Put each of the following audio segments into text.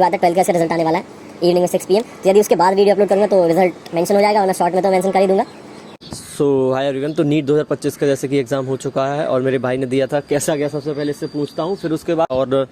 बात है 12 का इसका रिजल्ट आने वाला है इवनिंग में 6 PM। यदि उसके बाद वीडियो अपलोड करूँगा तो रिजल्ट मेंशन हो जाएगा, वरना शॉर्ट में तो मेंशन कर ही दूंगा। सो हाय एवरीवन, तो नीट 2025 का जैसे कि एग्ज़ाम हो चुका है और मेरे भाई ने दिया था। कैसा गया सबसे पहले इससे पूछता हूँ, फिर उसके बाद और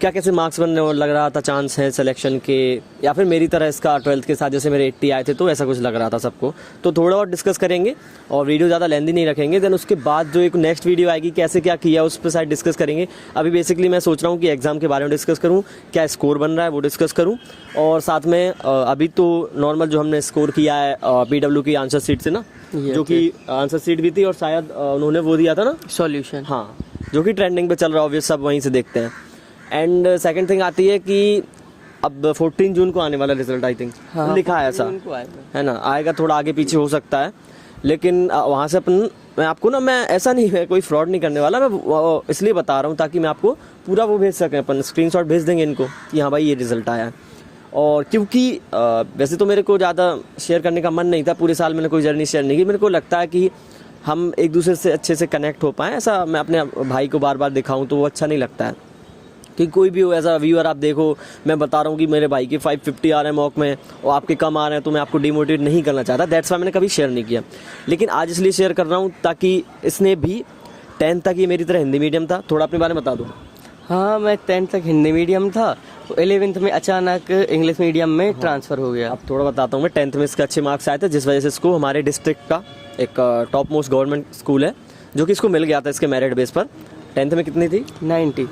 क्या कैसे मार्क्स बनने और लग रहा था, चांस हैं सिलेक्शन के, या फिर मेरी तरह इसका 12th के साथ जैसे मेरे 80 आए थे तो ऐसा कुछ लग रहा था सबको। तो थोड़ा और डिस्कस करेंगे और वीडियो ज़्यादा लेंदी नहीं रखेंगे। देन उसके बाद जो एक नेक्स्ट वीडियो आएगी कैसे क्या किया उस पर शायद डिस्कस करेंगे। अभी बेसिकली मैं सोच रहा हूँ कि एग्ज़ाम के बारे में डिस्कस करूँ, क्या स्कोर बन रहा है वो डिस्कस करूँ, और साथ में अभी तो नॉर्मल जो हमने स्कोर किया है PW की आंसर शीट से ना, जो कि आंसर शीट भी थी और शायद उन्होंने वो दिया था ना सॉल्यूशन, हाँ, जो कि ट्रेंडिंग पे चल रहा है, ऑब्वियस सब वहीं से देखते हैं। एंड सेकंड थिंग आती है कि अब 14 जून को आने वाला रिजल्ट, आई थिंक लिखा है ऐसा है ना, आएगा, थोड़ा आगे पीछे हो सकता है, लेकिन वहाँ से अपन, मैं आपको ना, मैं ऐसा नहीं है, कोई फ्रॉड नहीं करने वाला, मैं इसलिए बता रहा हूँ ताकि मैं आपको पूरा वो भेज सकें, अपन स्क्रीनशॉट भेज देंगे इनको कि हाँ भाई ये रिजल्ट आया है। और क्योंकि वैसे तो मेरे को ज़्यादा शेयर करने का मन नहीं था, पूरे साल मैंने कोई जर्नी शेयर नहीं की। मेरे को लगता है कि हम एक दूसरे से अच्छे से कनेक्ट हो पाएँ, ऐसा मैं अपने भाई को बार बार दिखाऊँ तो वो अच्छा नहीं लगता है। कि कोई भी हो एज अ व्यूअर आप देखो, मैं बता रहा हूँ कि मेरे भाई के 550 आ रहे हैं मॉक में और आपके कम आ रहे हैं, तो मैं आपको डिमोटिवेट नहीं करना चाहता, दैट्स वाई मैंने कभी शेयर नहीं किया। लेकिन आज इसलिए शेयर कर रहा हूँ ताकि इसने भी 10th तक ये मेरी तरह हिंदी मीडियम था, थोड़ा अपने बारे में बता दो। हाँ, मैं 10th तक हिंदी मीडियम था, 11th में अचानक इंग्लिश मीडियम में ट्रांसफ़र हो गया। अब थोड़ा बताता हूँ मैं, 10th में इसके अच्छे मार्क्स आए थे, जिस वजह से इसको हमारे डिस्ट्रिक्ट का एक टॉप मोस्ट गवर्नमेंट स्कूल है जो कि इसको मिल गया था इसके मेरिट बेस पर। 10th में कितनी थी? 90,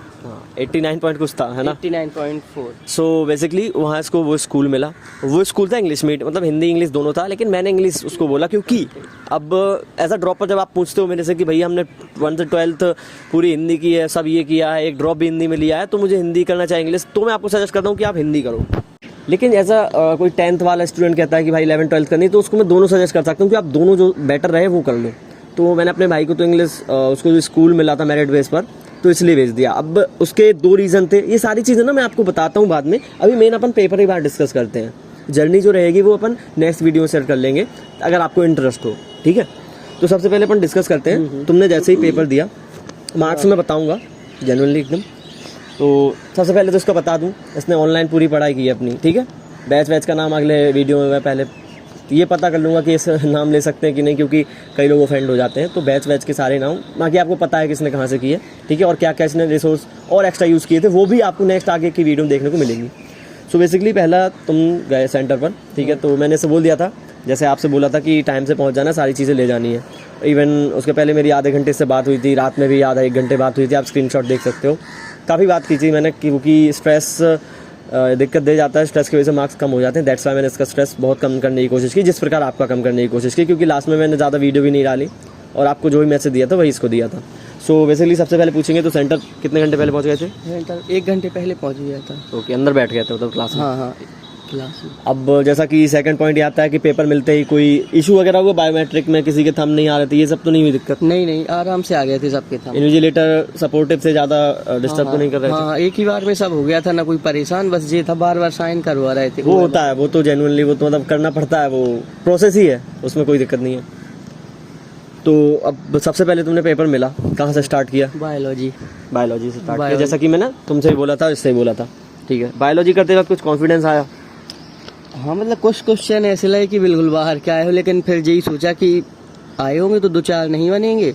89 पॉइंट कुछ था, है ना, 89.4। सो बेसिकली वहाँ इसको वो स्कूल मिला। वो स्कूल था इंग्लिश मीडियम, मतलब हिंदी इंग्लिश दोनों था, लेकिन मैंने इंग्लिश उसको बोला क्योंकि अब एज अ ड्रॉपर जब आप पूछते हो मेरे से कि भैया हमने 1 से 12th पूरी हिंदी की है, सब ये किया है, एक ड्रॉप भी हिंदी में लिया है, तो मुझे हिंदी करना चाहिए इंग्लिश, तो मैं आपको सजेस्ट करता हूँ कि आप हिंदी करो। लेकिन ऐसा कोई 10th वाला स्टूडेंट कहता है कि भाई 11 12th करनी, तो उसको मैं दोनों सजेस्ट कर सकता हूँ कि आप दोनों जो बेटर रहे वो कर लो। तो मैंने अपने भाई को तो इंग्लिश उसको जो स्कूल मिला था मेरिट बेस पर, तो इसलिए भेज दिया। अब उसके 2 रीज़न थे, ये सारी चीज़ें ना मैं आपको बताता हूँ बाद में, अभी मेन अपन पेपर ही बार डिस्कस करते हैं। जर्नी जो रहेगी वो अपन नेक्स्ट वीडियो में शेयर कर लेंगे अगर आपको इंटरेस्ट हो, ठीक है। तो सबसे पहले अपन डिस्कस करते हैं। तुमने जैसे ही पेपर दिया, मार्क्स मैं बताऊँगा जेन्युइनली एकदम। तो सबसे पहले तो इसका बता दूँ, इसने ऑनलाइन पूरी पढ़ाई की है अपनी, ठीक है। बैच का नाम अगले वीडियो में मैं पहले ये पता कर लूँगा कि इस नाम ले सकते हैं कि नहीं, क्योंकि कई लोग ऑफेंड हो जाते हैं। तो बैच के सारे नाम, बाकी आपको पता है किसने कहाँ से किए, ठीक है, और क्या क्या इसने रिसोर्स और एक्स्ट्रा यूज़ किए थे, वो भी आपको नेक्स्ट आगे की वीडियो में देखने को मिलेंगी। सो बेसिकली पहला तुम गए सेंटर पर, ठीक है, तो मैंने इसे बोल दिया था, जैसे आपसे बोला था कि टाइम से पहुँच जाना, सारी चीज़ें ले जानी है। इवन उसके पहले मेरी आधे घंटे से बात हुई थी, रात में भी आधा 1 घंटे बात हुई थी, आप स्क्रीनशॉट देख सकते हो। काफ़ी बात की थी मैंने, क्योंकि स्ट्रेस दिक्कत दे जाता है, स्ट्रेस की वजह से मार्क्स कम हो जाते हैं, दैट्स वाई मैंने इसका स्ट्रेस बहुत कम करने की कोशिश की, जिस प्रकार आपका कम करने की कोशिश की, क्योंकि लास्ट में मैंने ज़्यादा वीडियो भी नहीं डाली और आपको जो भी मैसेज दिया था वही इसको दिया था। सो बेसिकली सबसे पहले पूछेंगे तो सेंटर कितने घंटे पहले पहुंच गए थे? सेंटर 1 घंटे पहले पहुंच गया था। ओके, अंदर बैठ गए थे मतलब क्लास में? हाँ, क्लास में। अब जैसा कि सेकंड पॉइंट ये आता है कि पेपर मिलते ही कोई इशू वगैरह हुआ, बायोमेट्रिक में किसी के थंब नहीं आ रहे थे, ये सब तो नहीं हुई दिक्कत? नहीं, आराम से आ गए थे सबके थंब। इन्विजिलेटर सपोर्टिव से ज़्यादा डिस्टर्ब तो नहीं कर रहे थे? हाँ, एक ही बार में सब हो गया था, ना कोई परेशान, बस ये था बार साइन करवा रहे थे। वो होता है, वो तो जेन्युइनली वो तो मतलब करना पड़ता है, वो प्रोसेस ही है, उसमें कोई दिक्कत नहीं है। तो अब सबसे पहले तुमने पेपर मिला, कहाँ से स्टार्ट किया? बायोलॉजी से स्टार्ट किया, जैसा कि मैंने तुमसे ही बोला था, इससे ही बोला था, ठीक है। बायोलॉजी करते वक्त कुछ कॉन्फिडेंस आया? हाँ, मतलब कुछ क्वेश्चन ऐसे लगे कि बिल्कुल बाहर के आए हो, लेकिन फिर यही सोचा कि आए होंगे तो 2-4 नहीं बनेंगे,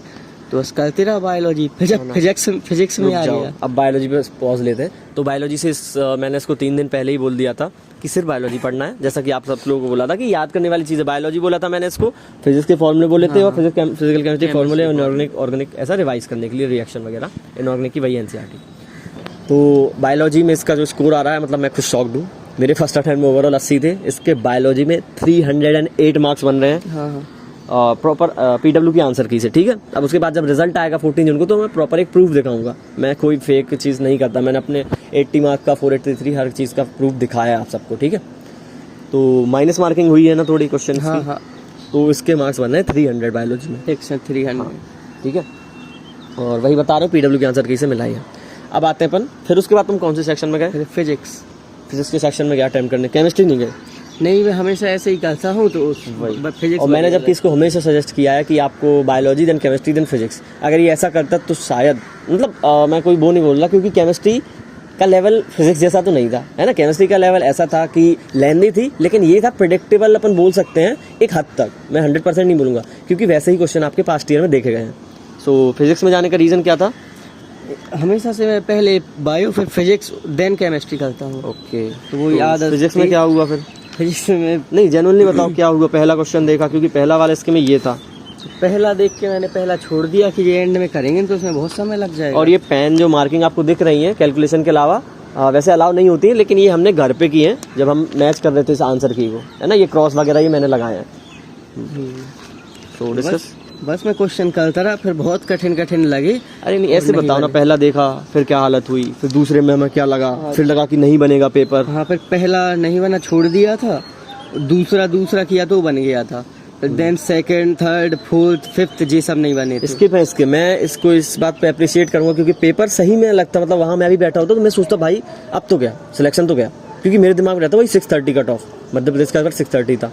तो बस करते रहा बायोलॉजी। फिजिक्स में आ गया। अब बायोलॉजी पे पॉज लेते हैं। तो बायोलॉजी से मैंने इसको 3 दिन पहले ही बोल दिया था कि सिर्फ बायोलॉजी पढ़ना है, जैसा कि आप सब लोगों को बोला था कि याद करने वाली चीज़ है। बायोलॉजी बोला था मैंने इसको, फिजिक्स के फॉर्मूले बोले थे और फिजिकल केमिस्ट्री फॉर्मूले, ऑर्गेनिक ऐसा रिवाइज करने के लिए, रिएक्शन वगैरह इनऑर्गेनिक की वही एनसीईआरटी। तो बायोलॉजी में इसका जो स्कोर आ रहा है, मतलब मैं खुद शॉक्ड हूँ। मेरे फर्स्ट अटेम्प्ट में ओवरऑल 80 थे, इसके बायोलॉजी में 308 मार्क्स बन रहे हैं। हाँ, प्रॉपर PW की आंसर की से, ठीक है। अब उसके बाद जब रिजल्ट आएगा 14 जून को, तो मैं प्रॉपर एक प्रूफ दिखाऊंगा। मैं कोई फेक चीज़ नहीं करता, मैंने अपने 80 मार्क्स का 483 हर चीज़ का प्रूफ दिखाया है आप सबको, ठीक है। तो माइनस मार्किंग हुई है ना थोड़ी क्वेश्चन की। हाँ। तो इसके मार्क्स बन रहे हैं 300 बायोलॉजी में, 300, ठीक है। और वही बता रहा हूँ, PW की आंसर की से मिलाई है। अब आते हैं अपन, फिर उसके बाद तुम कौन से सेक्शन में गए? फिजिक्स के सेक्शन में गया अटेम्प्ट करने, केमिस्ट्री नहीं गए? नहीं, मैं हमेशा ऐसे ही करता हूँ, तो फिजिक्स। और मैंने जबकि इसको हमेशा सजेस्ट किया है कि आपको biology then chemistry then physics, अगर ये ऐसा करता तो शायद, मतलब मैं कोई वो नहीं बोल रहा, क्योंकि केमिस्ट्री का लेवल फिजिक्स जैसा तो नहीं था, है ना। केमिस्ट्री का लेवल ऐसा था कि लेंदी थी, लेकिन ये था प्रेडिक्टेबल, अपन बोल सकते हैं एक हद तक। मैं 100% नहीं बोलूँगा, क्योंकि वैसे ही क्वेश्चन आपके पास्ट ईयर में देखे गए हैं। सो फिजिक्स में जाने का रीज़न क्या था? हमेशा से मैं पहले बायो फिर फिजिक्स देन केमिस्ट्री करता हूँ। ओके, तो वो याद फिजिक्स में क्या हुआ फिर? फिजिक्स में नहीं, जेन्युइनली बताओ क्या हुआ? पहला क्वेश्चन देखा, क्योंकि पहला वाला इसके में ये था, पहला देख के मैंने पहला छोड़ दिया कि ये एंड में करेंगे तो उसमें बहुत समय लग जाएगा। और ये पेन जो मार्किंग आपको दिख रही है कैलकुलेशन के अलावा वैसे अलाउ नहीं होती है, लेकिन ये हमने घर पे की है जब हम मैच कर रहे थे इस आंसर की को, है ना। ये क्रॉस वगैरह ये मैंने लगाए हैं। तो डिस्कस बस मैं क्वेश्चन करता रहा, फिर बहुत कठिन लगे। अरे नहीं, ऐसे बताओ ना, पहला देखा फिर क्या हालत हुई, फिर दूसरे में हमें क्या लगा, फिर लगा कि नहीं बनेगा पेपर। हाँ, फिर पहला नहीं बना, छोड़ दिया था। दूसरा किया तो बन गया था। Then second, third, fourth, fifth ये सब नहीं बने थे। इसके मैं इसको इस बात पे अप्रिशिएट करूंगा, क्योंकि पेपर सही में लगता, मतलब वहाँ मैं भी बैठा होता तो मैं सोचता भाई अब तो गया, सिलेक्शन तो गया, क्योंकि मेरे दिमाग में रहता वही 630 कट ऑफ, मध्य प्रदेश का अगर 630 था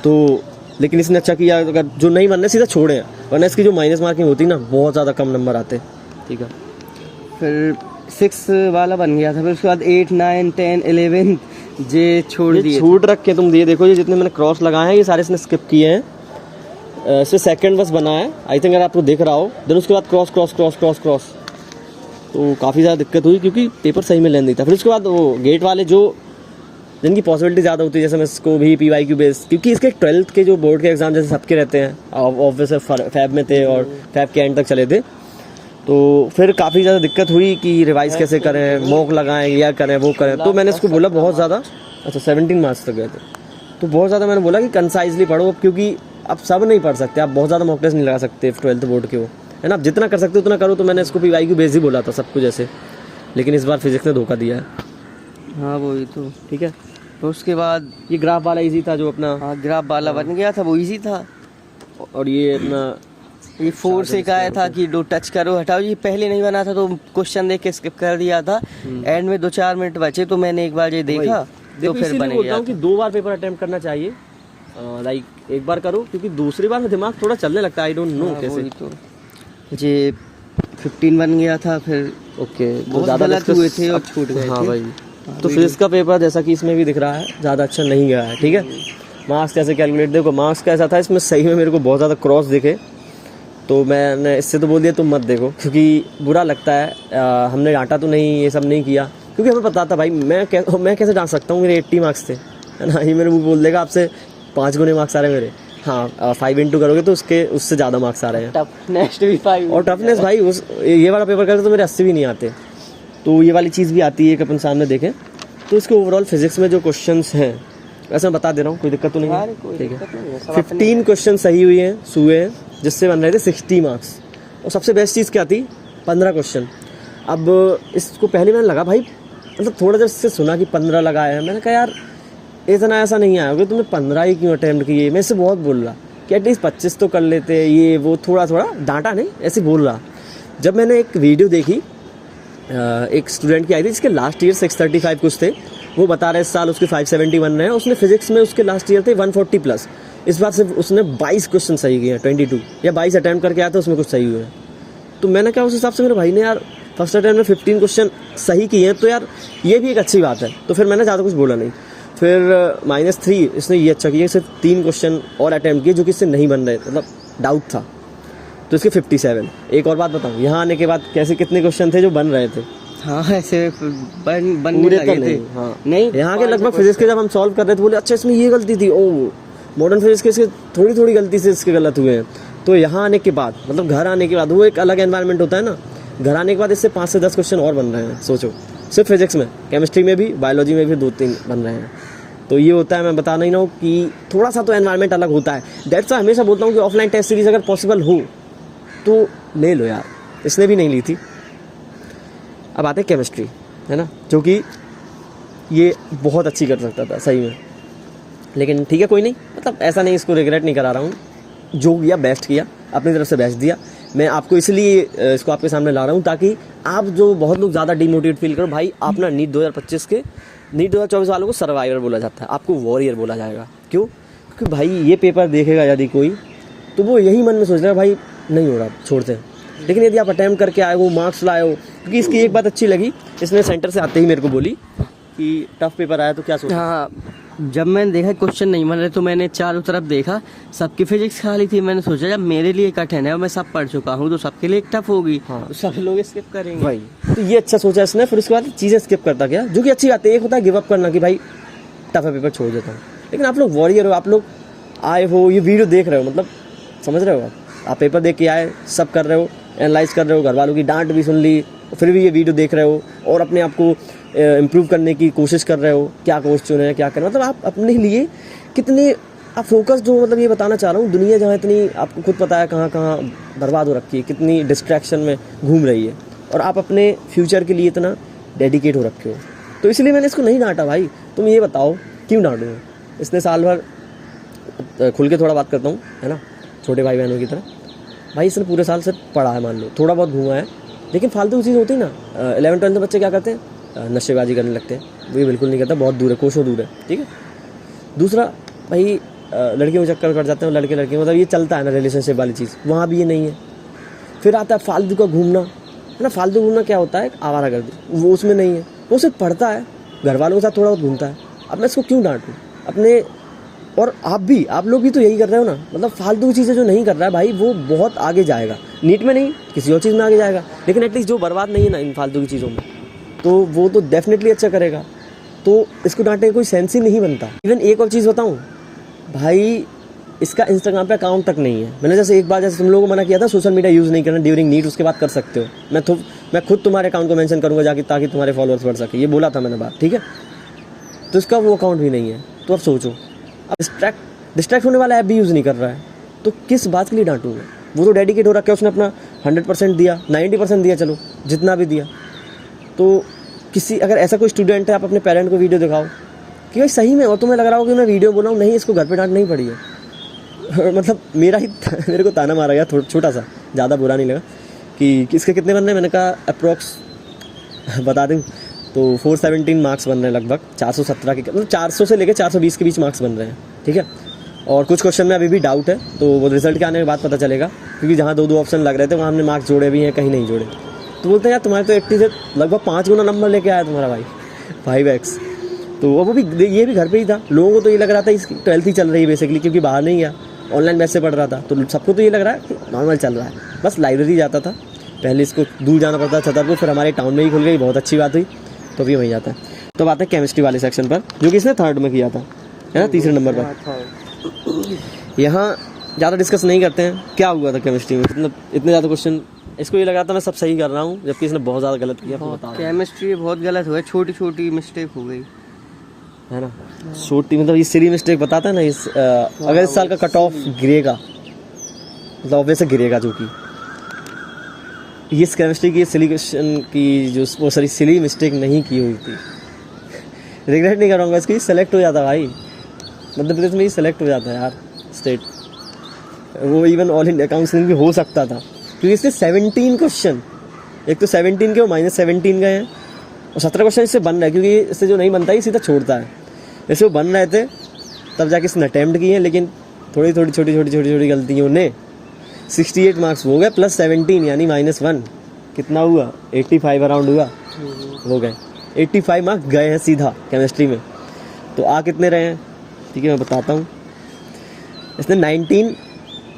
तो। लेकिन इसने अच्छा किया, अगर जो नहीं बनने सीधा छोड़े, वरना इसकी जो माइनस मार्किंग होती ना, बहुत ज़्यादा कम नंबर आते। ठीक है, फिर 6 वाला बन गया था, फिर उसके बाद 8, 9, 10, 11 ये छोड़ दिए। छूट रख के तुम ये देखो, ये जितने मैंने क्रॉस लगाए हैं ये सारे इसने स्किप किए हैं। इससे सेकंड बस बना है आई थिंक, अगर आपको दिख रहा हो। देन उसके बाद cross cross cross cross cross, तो काफ़ी ज़्यादा दिक्कत हुई, क्योंकि पेपर सही में लेंदी था। फिर उसके बाद वो गेट वाले जो जिनकी पॉसिबिलिटी ज़्यादा होती है, जैसे मैं इसको भी PYQ बेस, क्योंकि इसके 12th के जो बोर्ड के एग्जाम जैसे सबके रहते हैं, ऑब्वियस फैब में थे और फैब के एंड तक चले थे, तो फिर काफ़ी ज़्यादा दिक्कत हुई कि रिवाइज कैसे करें, मॉक लगाएं, या करें वो करें। तो मैंने इसको बोला बहुत ज़्यादा, अच्छा 17 मार्क्स तक गए थे, तो बहुत ज़्यादा मैंने बोला कि कंसाइजली पढ़ो, क्योंकि आप सब नहीं पढ़ सकते, आप बहुत ज़्यादा मॉक टेस्ट नहीं लगा सकते 12th बोर्ड के, वो है ना। आप जितना कर सकते हो उतना करो। तो मैंने इसको PYQ बेस ही बोला था सब कुछ ऐसे, लेकिन इस बार फिजिक्स ने धोखा दिया है। हाँ वही तो। ठीक है, तो उसके बाद ये ग्राफ वाला इजी था जो अपना, हाँ ग्राफ वाला बन गया था, वो इजी था। और ये अपना ये 4 से का आया था कि 2 टच करो हटाओ, ये पहले नहीं बना था तो क्वेश्चन देख के स्किप कर दिया था। एंड में 2-4 मिनट बचे तो मैंने एक बार ये देखा तो फिर बन बोलता गया। हूँ कि 2 बार पेपर अटेम्प्ट करना चाहिए, लाइक एक बार करो, क्योंकि दूसरी बार में दिमाग थोड़ा चलने लगता है। आई डोंट नो कैसे। वही तो ये 15 बन गया था, फिर ओके, बहुत ज़्यादा गलत हुए थे और छूट गए हाँ थे। भाई, तो फिजिक्स का पेपर जैसा कि इसमें भी दिख रहा है ज़्यादा अच्छा नहीं गया है। ठीक है, मार्क्स कैसे कैलकुलेट, देखो मार्क्स कैसा था इसमें, सही में मेरे को बहुत ज़्यादा क्रॉस दिखे, तो मैंने इससे तो बोल दिया तुम मत देखो, क्योंकि बुरा लगता है। हमने डांटा तो नहीं, ये सब नहीं किया, क्योंकि हमें पता था भाई मैं कैसे डांट सकता हूँ, मेरे 80 मार्क्स थे, है ना। ये मेरे मुँह बोल देगा आपसे 5 गुने मार्क्स आ रहे हैं मेरे। हाँ 5 into करोगे तो उससे ज़्यादा मार्क्स आ रहे हैं। टफनेस भी 5 और टफनेस भाई ये वाला पेपर करते तो मेरे 80 भी नहीं आते, तो ये वाली चीज़ भी आती है कि अपन सामने देखें। तो इसके ओवरऑल फिजिक्स में जो क्वेश्चंस हैं, वैसे मैं बता दे रहा हूँ, कोई दिक्कत तो नहीं है। ठीक है, 15 क्वेश्चन सही हुए हैं, जिससे बन रहे थे 60 मार्क्स। और सबसे बेस्ट चीज़ क्या थी, 15 क्वेश्चन। अब इसको पहले मैंने लगा भाई, मतलब थोड़ा जब इससे सुना कि 15 लगाए हैं, मैंने कहा यार इतना ऐसा नहीं आया होगा, तुमने 15 ही क्यों अटैम्प्ट किए। मैं इससे बहुत बोल रहा कि एटलीस्ट 25 तो कर लेते, ये वो थोड़ा डांटा नहीं, ऐसे बोल रहा। जब मैंने एक वीडियो देखी, एक स्टूडेंट की आई थी जिसके लास्ट ईयर 635 कुछ थे, वो बता रहे इस साल उसके 571 रहे हैं। उसने फिजिक्स में उसके लास्ट ईयर थे 140 प्लस, इस बार सिर्फ उसने 22 क्वेश्चन सही किए हैं, 22 या 22 अटैम्प्ट करके आया था, उसमें कुछ सही हुए हैं। तो मैंने कहा उस हिसाब से मेरे भाई ने यार फर्स्ट अटैम्प्ट में 15 क्वेश्चन सही किए हैं, तो यार ये भी एक अच्छी बात है। तो फिर मैंने ज़्यादा कुछ बोला नहीं। फिर -3 इसने ये अच्छा किया, सिर्फ 3 क्वेश्चन और अटैम्प्ट किए जो कि इससे नहीं बन रहे, मतलब डाउट था, तो इसके 57। एक और बात बताऊँ, यहाँ आने के बाद कैसे कितने क्वेश्चन थे जो बन रहे थे? हाँ ऐसे बनने पूरे लगे तो थे। हाँ नहीं, यहाँ के लगभग फिजिक्स के जब हम सॉल्व कर रहे थे, बोले अच्छा इसमें ये गलती थी, ओ मॉडर्न फिजिक्स के इसके थोड़ी गलती से इसके गलत हुए हैं। तो यहाँ आने के बाद, मतलब घर आने के बाद, वो एक अलग एनवायरनमेंट होता है ना, घर आने के बाद इससे 5 से 10 क्वेश्चन और बन रहे हैं। सोचो, सिर्फ फिजिक्स में, केमिस्ट्री में भी, बायोलॉजी में भी 2-3 बन रहे हैं। तो ये होता है, मैं बता नहीं रहा हूँ कि थोड़ा सा तो एनवायरनमेंट अलग होता है। दैट्स व्हाई हमेशा बोलता हूँ कि ऑफलाइन टेस्ट सीरीज अगर पॉसिबल हो तो ले लो यार, इसने भी नहीं ली थी। अब आते हैं केमिस्ट्री, है ना, जो कि ये बहुत अच्छी कर सकता था सही में, लेकिन ठीक है कोई नहीं, मतलब ऐसा नहीं, इसको रिग्रेट नहीं करा रहा हूँ। जो किया बेस्ट किया, अपनी तरफ से बेस्ट दिया। मैं आपको इसलिए इसको आपके सामने ला रहा हूँ ताकि आप जो बहुत लोग ज़्यादा डिमोटिवेट फील करो, भाई आप ना नीट 2025 के, नीट 2024 वालों को सर्वाइवर बोला जाता है, आपको वॉरियर बोला जाएगा। क्यों? क्योंकि भाई ये पेपर देखेगा यदि कोई, तो वो यही मन में सोच रहा है भाई नहीं हो रहा, छोड़ते हैं। लेकिन यदि आप अटैम्प्ट करके आए हो, मार्क्स लाए हो, क्योंकि इसकी एक बात अच्छी लगी इसने सेंटर से आते ही मेरे को बोली कि टफ पेपर आया तो क्या सोचा? हाँ, जब मैंने देखा क्वेश्चन नहीं बन रहे तो मैंने चारों तरफ देखा, सबकी फिजिक्स खाली थी। मैंने सोचा जब मेरे लिए कठिन है और मैं सब पढ़ चुका हूँ तो सबके लिए टफ होगी, हाँ। तो सब लोग स्किप करेंगे। भाई तो ये अच्छा सोचा इसने। फिर उसके बाद चीज़ें स्किप करता गया, जो कि अच्छी बात है। एक होता है गिव अप करना कि भाई टफ पेपर छोड़ देता हूँ, लेकिन आप लोग वॉरियर हो, आप लोग आए हो, ये वीडियो देख रहे हो, मतलब समझ रहे हो आप पेपर देख के आए, सब कर रहे हो, एनालाइज कर रहे हो, घर वालों की डांट भी सुन ली, फिर भी ये वीडियो देख रहे हो और अपने आप को इम्प्रूव करने की कोशिश कर रहे हो, क्या कोर्स चुने, क्या करें, मतलब आप अपने लिए कितने आप फोकस्ड हो। मतलब ये बताना चाह रहा हूँ, दुनिया जहाँ इतनी आपको खुद पता है कहाँ कहाँ बर्बाद हो रखी है, कितनी डिस्ट्रैक्शन में घूम रही है, और आप अपने फ्यूचर के लिए इतना डेडिकेट हो रखे हो। तो इसलिए मैंने इसको नहीं डांटा। भाई तुम ये बताओ क्यों डांटूँ? इसने साल भर खुल के थोड़ा बात करता हूँ, है ना, छोटे भाई बहनों की तरह। भाई इसने पूरे साल से पढ़ा है, मान लो थोड़ा बहुत घूमा है, लेकिन फालतू की चीज़ होती है ना। 11th-12th में बच्चे क्या करते हैं? नशेबाजी करने लगते हैं। वो ये बिल्कुल नहीं करता, बहुत दूर है, कोसों दूर है, ठीक है। दूसरा भाई लड़कियों के चक्कर कर जाते हैं, लड़के मतलब ये चलता है ना रिलेशनशिप वाली चीज़, वहाँ भी ये नहीं है। फिर आता है फालतू का घूमना, है ना। फालतू घूमना क्या होता है? आवारागर्दी, वो उसमें नहीं है। वो सिर्फ पढ़ता है, घर वालों के साथ थोड़ा बहुत घूमता है। अब मैं इसको क्यों डांटूँ अपने? और आप लोग भी तो यही कर रहे हो ना। मतलब फालतू की चीज़ें जो नहीं कर रहा है भाई, वो बहुत आगे जाएगा। नीट में नहीं, किसी और चीज़ में आगे जाएगा, लेकिन एटलीस्ट जो बर्बाद नहीं है ना इन फालतू की चीज़ों में, तो वो तो डेफिनेटली अच्छा करेगा। तो इसको डांटने का कोई सेंस ही नहीं बनता। इवन एक और चीज़ बताऊँ भाई, इसका इंस्टाग्राम पे अकाउंट तक नहीं है। मैंने जैसे एक बार जैसे तुम लोगों को मना किया था सोशल मीडिया यूज़ नहीं करना ड्यूरिंग नीट, उसके बाद कर सकते हो। मैं खुद तुम्हारे अकाउंट को मेंशन करूँगा जाके, ताकि तुम्हारे फॉलोअर्स बढ़ सके, ये बोला था मैंने बात, ठीक है। तो इसका वो अकाउंट भी नहीं है। तो अब सोचो, अब डिस्ट्रैक्ट होने वाला ऐप भी यूज़ नहीं कर रहा है, तो किस बात के लिए डांटूँ मैं? वो तो डेडिकेट हो रखा है, उसने अपना 100% दिया, 90% दिया, चलो जितना भी दिया। तो किसी अगर ऐसा कोई स्टूडेंट है, आप अपने पेरेंट को वीडियो दिखाओ कि भाई सही में, और तुम्हें लग रहा हो कि मैं वीडियो बोला हूँ, नहीं इसको घर पे डांट नहीं पड़ी है। मतलब मेरे को ताना मारा गया छोटा सा, ज़्यादा बुरा नहीं लगा, कि इसके कितने बन रहे हैं। मैंने कहा अप्रॉक्स बता दूँ तो 417 मार्क्स बन रहे हैं लगभग, 417 के, मतलब 400 से लेकर 420 के बीच मार्क्स बन रहे हैं, ठीक है। और कुछ क्वेश्चन में अभी भी डाउट है, तो वो रिजल्ट के आने के बाद पता चलेगा, क्योंकि जहाँ 2 ऑप्शन लग रहे थे वहाँ हमने मार्क्स जोड़े भी हैं, कहीं नहीं जोड़े। तो बोलते हैं यार तुम्हारे तो 80 से लगभग 5 गुना नंबर लेके आया तुम्हारा भाई, 5x। तो वो भी ये भी घर पे ही था। लोगों को तो ये लग रहा था इसकी 12th ही चल रही है बेसिकली, क्योंकि बाहर नहीं गया, ऑनलाइन बैच से पढ़ रहा था, तो सबको तो ये लग रहा है कि नॉर्मल चल रहा है। बस लाइब्रेरी जाता था, पहले इसको दूर जाना पड़ता था छतरपुर, फिर हमारे टाउन में ही खुल गई, बहुत अच्छी बात हुई, तो अभी वहीं जाता है। तो बात है केमिस्ट्री वाले सेक्शन पर, जो कि इसने 3rd में किया था, है ना, 3रे नंबर पर। यहाँ ज़्यादा डिस्कस नहीं करते हैं क्या हुआ था केमिस्ट्री में, मतलब इतने ज़्यादा क्वेश्चन। इसको ये लगा था मैं सब सही कर रहा हूँ, जबकि इसने बहुत ज़्यादा गलत किया। केमिस्ट्री बहुत गलत हुआ, छोटी छोटी मिस्टेक हो गई, है ना। छोटी मतलब ये सिली मिस्टेक बताता है ना। अगर इस साल का कट ऑफ गिरेगा, मतलब ऑब्वियसली गिरेगा, जो कि इस केमिस्ट्री की सिली क्वेश्चन की जो वो सारी सिली मिस्टेक नहीं की हुई थी, रिग्रेट नहीं करूँगा इसकी। सेलेक्ट हो जाता भाई, मध्य प्रदेश में ही सेलेक्ट हो जाता है यार स्टेट, वो इवन ऑल इंडिया काउंसिलिंग भी हो सकता था, क्योंकि इसके 17 क्वेश्चन, एक तो 17 के वो -17 गए हैं, और 17 क्वेश्चन इससे बन रहा है, क्योंकि इससे जो नहीं बनता है सीधा छोड़ता है। जैसे वो बन रहे थे तब जाके इसने अटैम्प्ट किए, लेकिन थोड़ी छोटी गलतियों ने 68 मार्क्स हो गए, +17 यानी -1, कितना हुआ 85 अराउंड हुआ, हो गए 85 मार्क्स गए हैं सीधा केमिस्ट्री में। तो आ कितने रहे हैं, ठीक है मैं बताता हूँ। इसने 19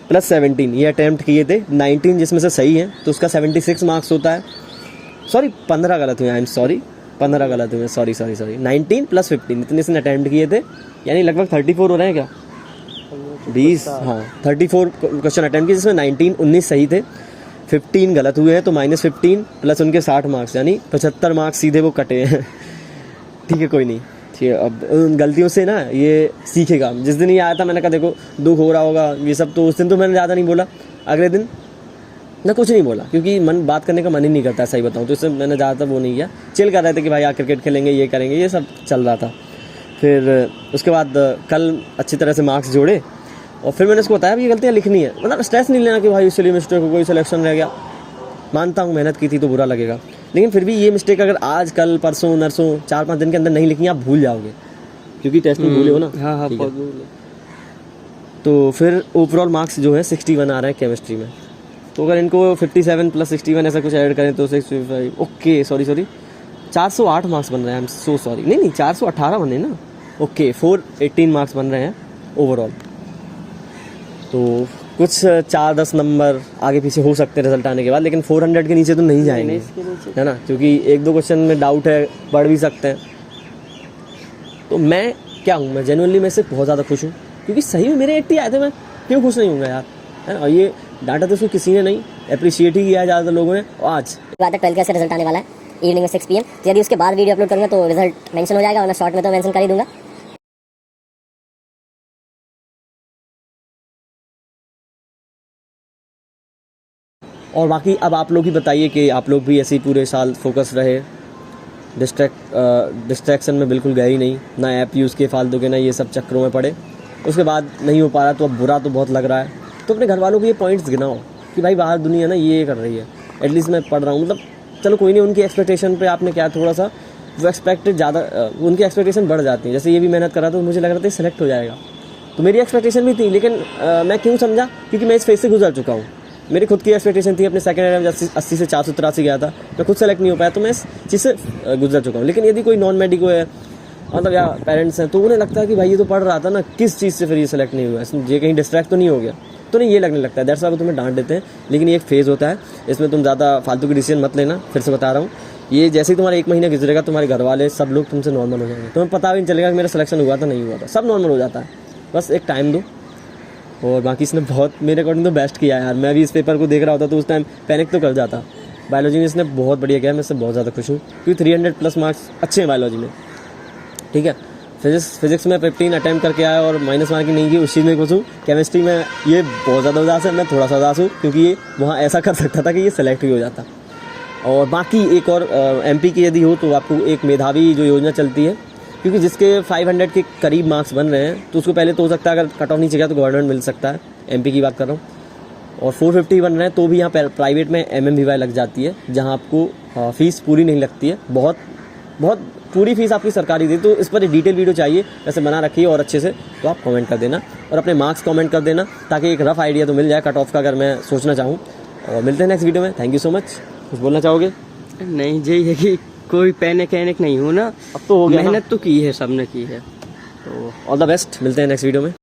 + 17 ये अटैम्प्ट किए थे, 19 जिसमें से सही है तो उसका 76 मार्क्स होता है। सॉरी 15 गलत हुए, आई एम सॉरी 15 गलत हुए, सॉरी 19 + 15 इतने इसने अटैम्प्ट किए थे, यानी लगभग 34 हो रहे हैं क्या, 20, हाँ 34 क्वेश्चन अटैम्प्ट किए, जिसमें 19 सही थे, 15 गलत हुए हैं, तो -15 प्लस उनके 60 मार्क्स, यानी 75 मार्क्स सीधे वो कटे हैं। ठीक है कोई नहीं, ठीक है। अब उन गलतियों से ना ये सीखेगा। जिस दिन ये आया था मैंने कहा देखो दुख हो रहा होगा ये सब, तो उस दिन तो मैंने ज़्यादा नहीं बोला, अगले दिन मैं कुछ नहीं बोला, क्योंकि बात करने का मन ही नहीं करता सही बताऊँ तो। इससे मैंने ज़्यादातर वो नहीं किया, चिल कर रहे थे कि भाई क्रिकेट खेलेंगे, ये करेंगे, ये सब चल रहा था। फिर उसके बाद कल अच्छी तरह से मार्क्स जोड़े, और फिर मैंने उसको बताया भी ये गलतियाँ लिखनी है, मतलब स्ट्रेस नहीं लेना कि भाई इसलिए मिस्टेक हो गई, सिलेक्शन रह गया। मानता हूँ मेहनत की थी तो बुरा लगेगा, लेकिन फिर भी ये मिस्टेक अगर आज कल परसों नरसों 4-5 दिन के अंदर नहीं लिखी, आप भूल जाओगे, क्योंकि टेस्ट में भूले हो ना। हाँ तो फिर ओवरऑल मार्क्स जो है 61 आ रहे हैं केमिस्ट्री में। तो अगर इनको 57 + 61 ऐसा कुछ ऐड करें तो 65, ओके सॉरी 408 मार्क्स बन रहे हैं, आई एम सो सॉरी, नहीं 418 बने ना, ओके 418 मार्क्स बन रहे हैं ओवरऑल। तो कुछ 4-10 नंबर आगे पीछे हो सकते हैं रिजल्ट आने के बाद, लेकिन 400 के नीचे तो नहीं जाएंगे, है ना, क्योंकि 1-2 क्वेश्चन में डाउट है, पढ़ भी सकते हैं। तो मैं क्या हूँ, मैं जेन्युइनली मैं इससे बहुत ज़्यादा खुश हूँ, क्योंकि सही में मेरे 80 आए थे, मैं क्यों खुश नहीं हूँगा यार, है ना। और ये डाटा तो उसको किसी ने नहीं अप्रिशिएट ही किया है ज़्यादातर लोगों ने। और आज बात है 12 का रिजल्ट आने वाला है इवनिंग में 6 PM, तो यदि उसके बाद वीडियो अपलोड करूँगा तो रिजल्ट मेंशन हो जाएगा, वरना शॉर्ट में तो मेंशन कर ही दूंगा। और बाकी अब आप लोग ही बताइए कि आप लोग भी ऐसे ही पूरे साल फोकस रहे, डिस्ट्रैक्शन में बिल्कुल गए ही नहीं, ना ऐप यूज़ के फालतू के, ना ये सब चक्करों में पड़े। उसके बाद नहीं हो पा रहा तो अब बुरा तो बहुत लग रहा है। तो अपने घर वालों को ये पॉइंट्स गिनाओ कि भाई बाहर दुनिया ना ये कर रही है, एटलीस्ट मैं पढ़ रहा हूँ, मतलब चलो कोई नहीं, उनकी एक्सपेक्टेशन पे आपने क्या थोड़ा सा वो एक्सपेक्टेड ज़्यादा, उनकी एक्सपेक्टेशन बढ़ जाती है। जैसे ये भी मेहनत कर रहा था तो मुझे लग रहा था सेलेक्ट हो जाएगा, तो मेरी एक्सपेक्टेशन भी थी, लेकिन मैं क्यों समझा, क्योंकि मैं इस फेज से गुजर चुका हूँ। मेरी खुद की एक्सपेक्टेशन थी, अपने सेकंड ईयर में 80 से 483 गया था, मैं खुद सेलेक्ट नहीं हो पाया, तो मैं इस चीज़ से गुजर चुका हूँ। लेकिन यदि कोई नॉन मेडिको है, मतलब या पेरेंट्स हैं, तो उन्हें लगता है कि भाई ये तो पढ़ रहा था ना, किस चीज़ से फिर ये सेलेक्ट नहीं हुआ, ये कहीं डिस्ट्रैक्ट तो नहीं हो गया, तो नहीं ये लगने लगता है। दैट्स व्हाई वो तुम्हें डांट देते हैं। लेकिन ये एक फेज़ होता है, इसमें तुम ज़्यादा फालतू की डिसीजन मत लेना। फिर से बता रहा हूँ, ये जैसे ही तुम्हारा 1 महीना गुजरेगा, तुम्हारे घर वाले सब लोग तुमसे नॉर्मल हो जाएंगे, तुम्हें पता भी नहीं चलेगा कि मेरा सिलेक्शन हुआ था नहीं हुआ था, सब नॉर्मल हो जाता है, बस एक टाइम दो। और बाकी इसने बहुत मेरे अकॉर्डिंग तो बेस्ट किया यार। मैं भी इस पेपर को देख रहा होता तो उस टाइम पैनिक तो कर जाता। बायोलॉजी में इसने बहुत बढ़िया किया, मैं इससे बहुत ज़्यादा खुश हूँ, क्योंकि 300+ मार्क्स अच्छे हैं बायोलॉजी में, ठीक है। फिजिक्स में 15 अटैम्प्ट करके आया और माइनस मार्किंग नहीं की, उस चीज़ में खुश हूँ। केमिस्ट्री में ये बहुत ज़्यादा उदास है, मैं थोड़ा सा उदास हूँ, क्योंकि ये वहाँ ऐसा कर सकता था कि ये सेलेक्ट भी हो जाता। और बाकी एक और MP की यदि हो तो आपको एक मेधावी जो योजना चलती है, क्योंकि जिसके 500 के करीब मार्क्स बन रहे हैं, तो उसको पहले तो हो सकता है अगर कट ऑफ नीचे गया तो गवर्नमेंट मिल सकता है, MP की बात कर रहा हूँ। और 450 बन रहे हैं तो भी यहाँ प्राइवेट में MMVY लग जाती है, जहाँ आपको फीस पूरी नहीं लगती है, बहुत पूरी फीस आपकी सरकारी दी। तो इस पर एक डिटेल वीडियो चाहिए, वैसे बना रखी है और अच्छे से, तो आप कमेंट कर देना और अपने मार्क्स कमेंट कर देना, ताकि एक रफ आइडिया तो मिल जाए कट ऑफ का, अगर मैं सोचना चाहूँ। और मिलते हैं नेक्स्ट वीडियो में। Thank you so much. कुछ बोलना चाहोगे? नहीं, यही है कि कोई पैनिक नहीं हूँ ना, अब तो हो गया, मेहनत तो की है, सबने की है, तो ऑल द बेस्ट। मिलते हैं नेक्स्ट वीडियो में।